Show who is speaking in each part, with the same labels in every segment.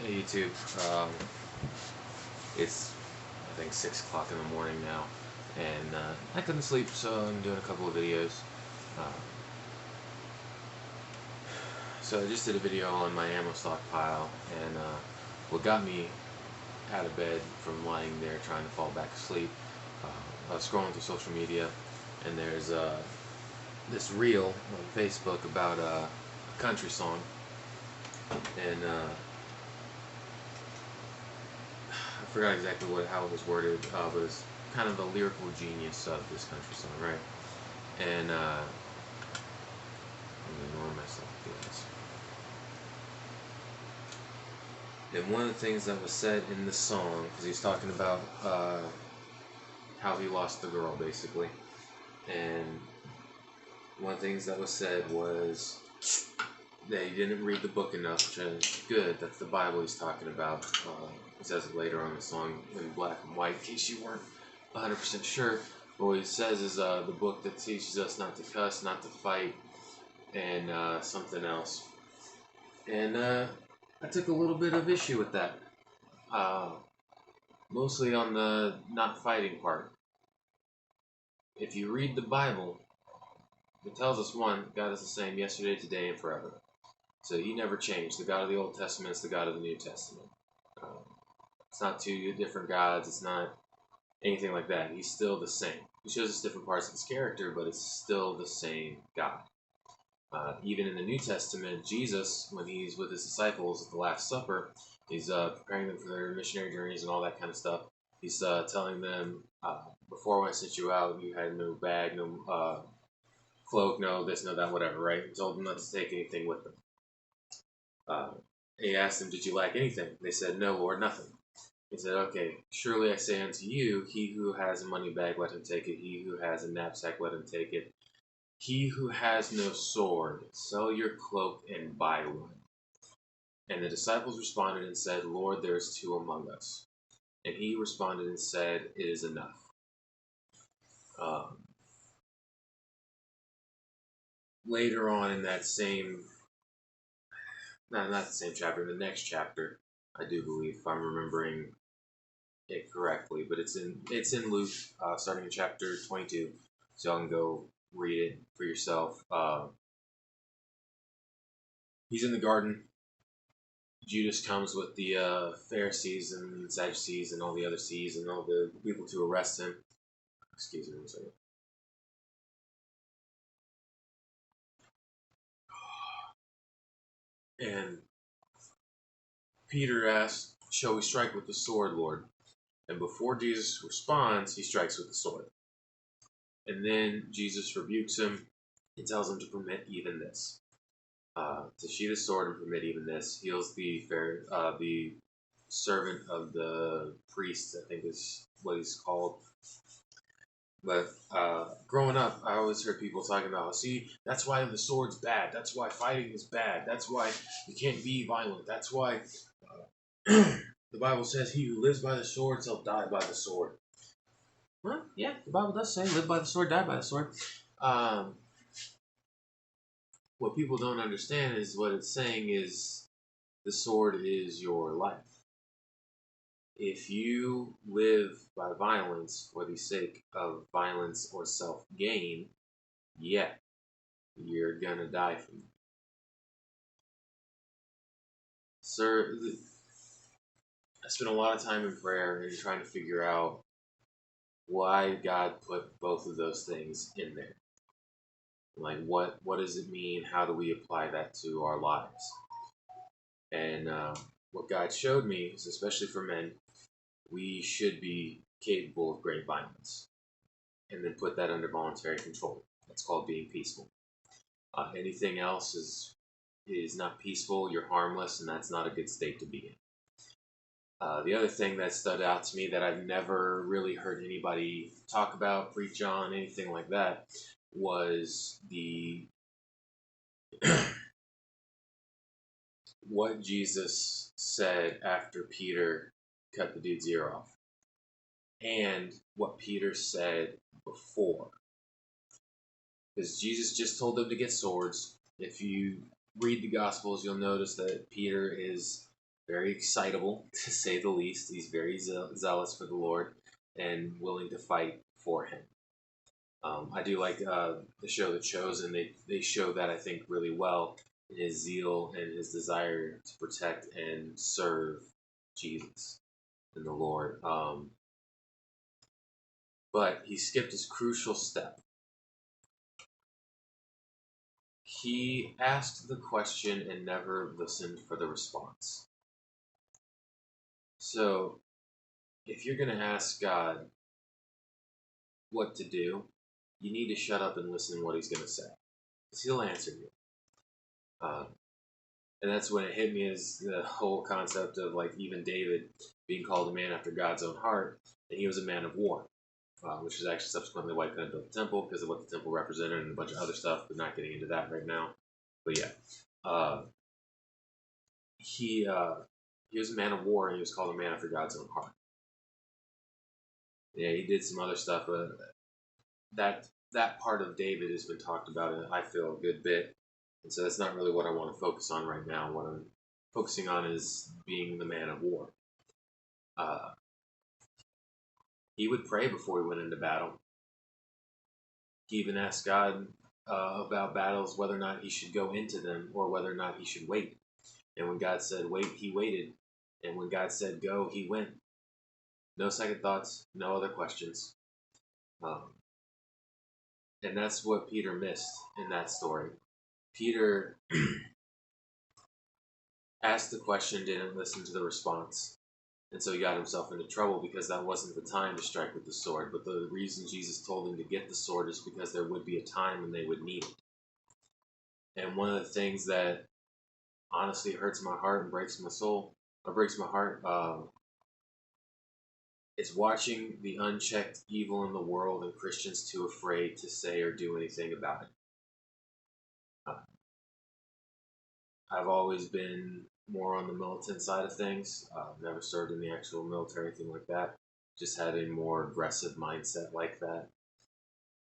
Speaker 1: Hey YouTube, it's I think 6 o'clock in the morning now, and I couldn't sleep, so I'm doing a couple of videos. Uh, so I just did a video on my ammo stockpile, and what got me out of bed from lying there trying to fall back asleep, I was scrolling through social media, and there's this reel on Facebook about a country song, and I forgot exactly how it was worded, but it's kind of the lyrical genius of this country song, right? And I'm gonna ignore myself, guys. And one of the things that was said in the song, because he's talking about how he lost the girl, basically, and one of the things that was said was that he didn't read the book enough, which is good. That's the Bible he's talking about. He says it later on the song in black and white, in case you weren't 100% sure. But what he says is the book that teaches us not to cuss, not to fight, and something else. And I took a little bit of issue with that. Mostly on the not fighting part. If you read the Bible, it tells us, one, God is the same yesterday, today, and forever. So he never changed. The God of the Old Testament is the God of the New Testament. It's not two different gods. It's not anything like that. He's still the same. He shows us different parts of his character, but it's still the same God. Even in the New Testament, Jesus, when he's with his disciples at the Last Supper, he's preparing them for their missionary journeys and all that kind of stuff. He's telling them, before when I sent you out, you had no bag, no cloak, no this, no that, whatever, right? He told them not to take anything with them. He asked them, did you lack anything? They said, no, Lord, nothing. He said, okay, surely I say unto you, he who has a money bag, let him take it. He who has a knapsack, let him take it. He who has no sword, sell your cloak and buy one. And the disciples responded and said, Lord, there is two among us. And he responded and said, it is enough. Later on in that same, not the same chapter, the next chapter, I do believe, if I'm remembering it correctly, but it's in Luke, starting in chapter 22, so y'all can go read it for yourself. He's in the garden. Judas comes with the Pharisees and Sadducees and all the other C's and all the people to arrest him. Excuse me one second. And Peter asks, shall we strike with the sword, Lord? And before Jesus responds, he strikes with the sword. And then Jesus rebukes him and tells him to permit even this. To sheathe his sword and permit even this. Heals the servant of the priest, I think is what he's called. But growing up, I always heard people talking about, see, that's why the sword's bad. That's why fighting is bad. That's why you can't be violent. That's why the Bible says he who lives by the sword shall die by the sword. Well, yeah, the Bible does say live by the sword, die by the sword. What people don't understand is what it's saying is the sword is your life. If you live by violence for the sake of violence or self-gain, yeah, you're gonna die from it. Sir, I spent a lot of time in prayer and trying to figure out why God put both of those things in there. Like, what does it mean? How do we apply that to our lives? And what God showed me is, especially for men, we should be capable of great violence. And then put that under voluntary control. That's called being peaceful. Anything else is not peaceful, you're harmless, and that's not a good state to be in. The other thing that stood out to me that I've never really heard anybody talk about, preach on, anything like that, was what Jesus said after Peter cut the dude's ear off, and what Peter said before. Because Jesus just told them to get swords. If you read the Gospels, you'll notice that Peter is very excitable, to say the least. He's very zealous for the Lord and willing to fight for him. I do like the show The Chosen. They show that, I think, really well, in his zeal and his desire to protect and serve Jesus and the Lord. But he skipped his crucial step. He asked the question and never listened for the response. So, if you're going to ask God what to do, you need to shut up and listen to what he's going to say. Because he'll answer you. And that's when it hit me, is the whole concept of, like, even David being called a man after God's own heart, and he was a man of war, which is actually subsequently why he couldn't build the temple, because of what the temple represented and a bunch of other stuff, but not getting into that right now. But yeah, he was a man of war, and he was called a man after God's own heart. Yeah, he did some other stuff, but that part of David has been talked about, and I feel a good bit. And so that's not really what I want to focus on right now. What I'm focusing on is being the man of war. He would pray before he went into battle. He even asked God about battles, whether or not he should go into them or whether or not he should wait. And when God said wait, he waited. And when God said go, he went. No second thoughts, no other questions. And that's what Peter missed in that story. Peter asked the question, didn't listen to the response. And so he got himself into trouble, because that wasn't the time to strike with the sword. But the reason Jesus told him to get the sword is because there would be a time when they would need it. And one of the things that honestly hurts my heart and breaks my soul, or breaks my heart, is watching the unchecked evil in the world and Christians too afraid to say or do anything about it. I've always been more on the militant side of things. Never served in the actual military, anything like that. Just had a more aggressive mindset like that.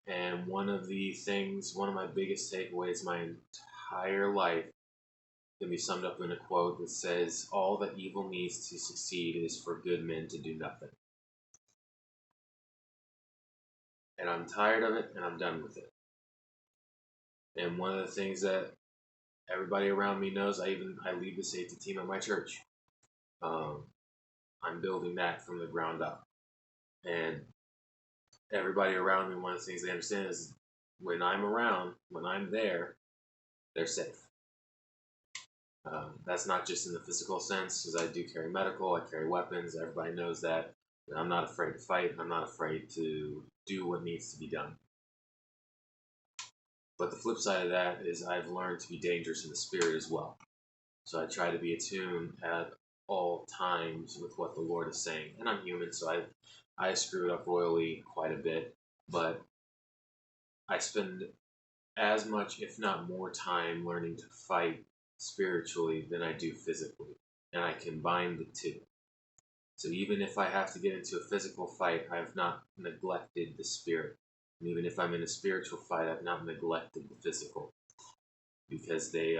Speaker 1: And one of my biggest takeaways my entire life can be summed up in a quote that says, all that evil needs to succeed is for good men to do nothing. And I'm tired of it, and I'm done with it. And one of the things that everybody around me knows, I lead the safety team at my church. I'm building that from the ground up. And everybody around me, one of the things they understand is, when I'm around, when I'm there, they're safe. That's not just in the physical sense, because I do carry medical, I carry weapons. Everybody knows that. I'm not afraid to fight. I'm not afraid to do what needs to be done. But the flip side of that is, I've learned to be dangerous in the spirit as well. So I try to be attuned at all times with what the Lord is saying. And I'm human, so I screw it up royally quite a bit. But I spend as much, if not more, time learning to fight spiritually than I do physically. And I combine the two. So even if I have to get into a physical fight, I've not neglected the spirit. And even if I'm in a spiritual fight, I've not neglected the physical. Because they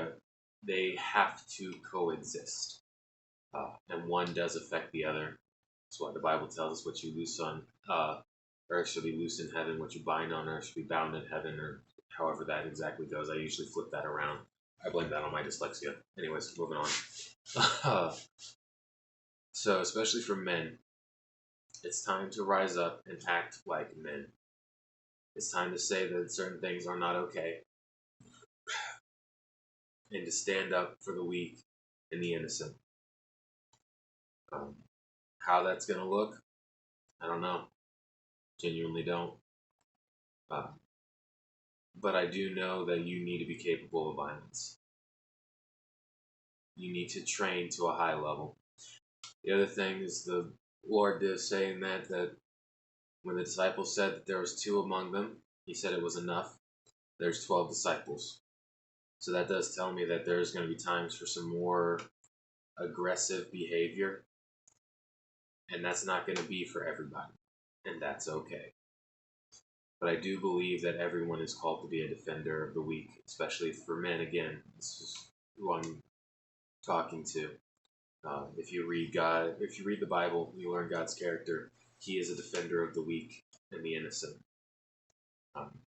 Speaker 1: have to coexist. And one does affect the other. That's why the Bible tells us, what you loose on earth shall be loose in heaven, what you bind on earth shall be bound in heaven, or however that exactly goes. I usually flip that around. I blame that on my dyslexia. Anyways, moving on. So, especially for men, it's time to rise up and act like men. It's time to say that certain things are not okay, and to stand up for the weak and the innocent. How that's going to look, I don't know. Genuinely don't. But I do know that you need to be capable of violence. You need to train to a high level. The other thing is, the Lord did say in that when the disciples said that there was 2 among them, he said it was enough. There's 12 disciples. So that does tell me that there's going to be times for some more aggressive behavior. And that's not going to be for everybody. And that's okay. But I do believe that everyone is called to be a defender of the weak, especially for men. Again, this is who I'm talking to. If you read God, if you read the Bible, you learn God's character. He is a defender of the weak and the innocent.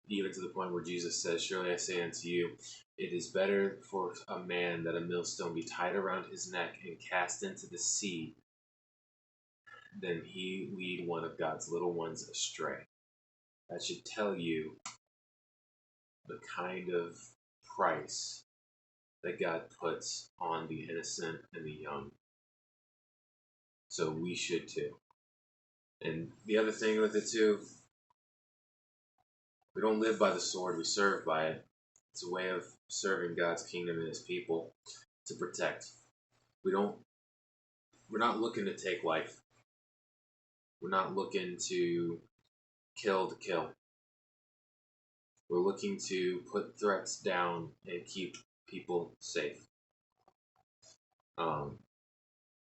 Speaker 1: Even to the point where Jesus says, "Surely I say unto you, it is better for a man that a millstone be tied around his neck and cast into the sea than he lead one of God's little ones astray." That should tell you the kind of price that God puts on the innocent and the young. So we should too. And the other thing with it too, we don't live by the sword, we serve by it. It's a way of serving God's kingdom and his people to protect. We're not looking to take life. We're not looking to kill. We're looking to put threats down and keep people safe. And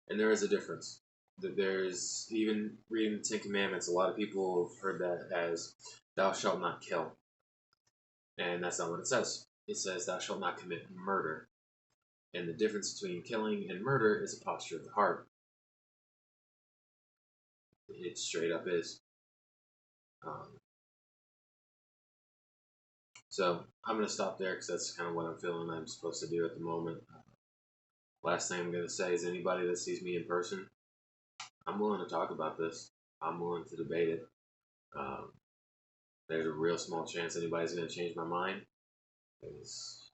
Speaker 1: there is a difference. There's, even reading the Ten Commandments, a lot of people have heard that as "thou shalt not kill." And that's not what it says. It says "thou shalt not commit murder." And the difference between killing and murder is a posture of the heart. It straight up is. So I'm going to stop there because that's kind of what I'm feeling I'm supposed to do at the moment. Last thing I'm going to say is, anybody that sees me in person, I'm willing to talk about this. I'm willing to debate it. There's a real small chance anybody's going to change my mind, because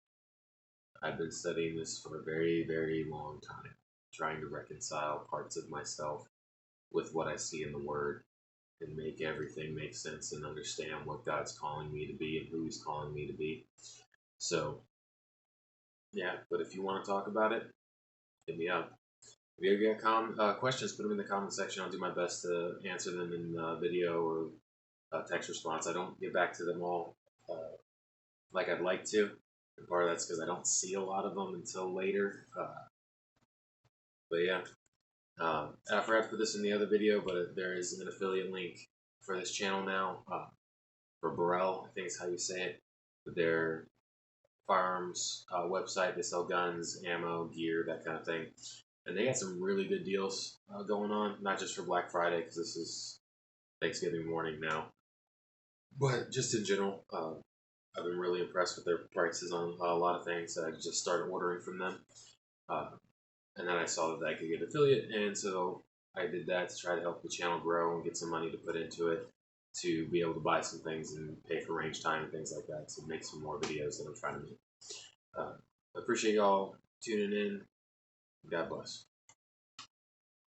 Speaker 1: I've been studying this for a very, very long time, trying to reconcile parts of myself with what I see in the Word and make everything make sense and understand what God's calling me to be and who He's calling me to be. So, yeah, but if you want to talk about it, hit me up. If you got questions, put them in the comment section. I'll do my best to answer them in video or text response. I don't get back to them all like I'd like to. And part of that's because I don't see a lot of them until later. But yeah, I forgot to put this in the other video, but there is an affiliate link for this channel now. For Burrell, I think is how you say it. Their firearms website. They sell guns, ammo, gear, that kind of thing. And they got some really good deals going on, not just for Black Friday, because this is Thanksgiving morning now, but just in general. I've been really impressed with their prices on a lot of things. I just started ordering from them. And then I saw that I could get affiliate, and so I did that to try to help the channel grow and get some money to put into it to be able to buy some things and pay for range time and things like that to make some more videos that I'm trying to make. I appreciate y'all tuning in. God bless.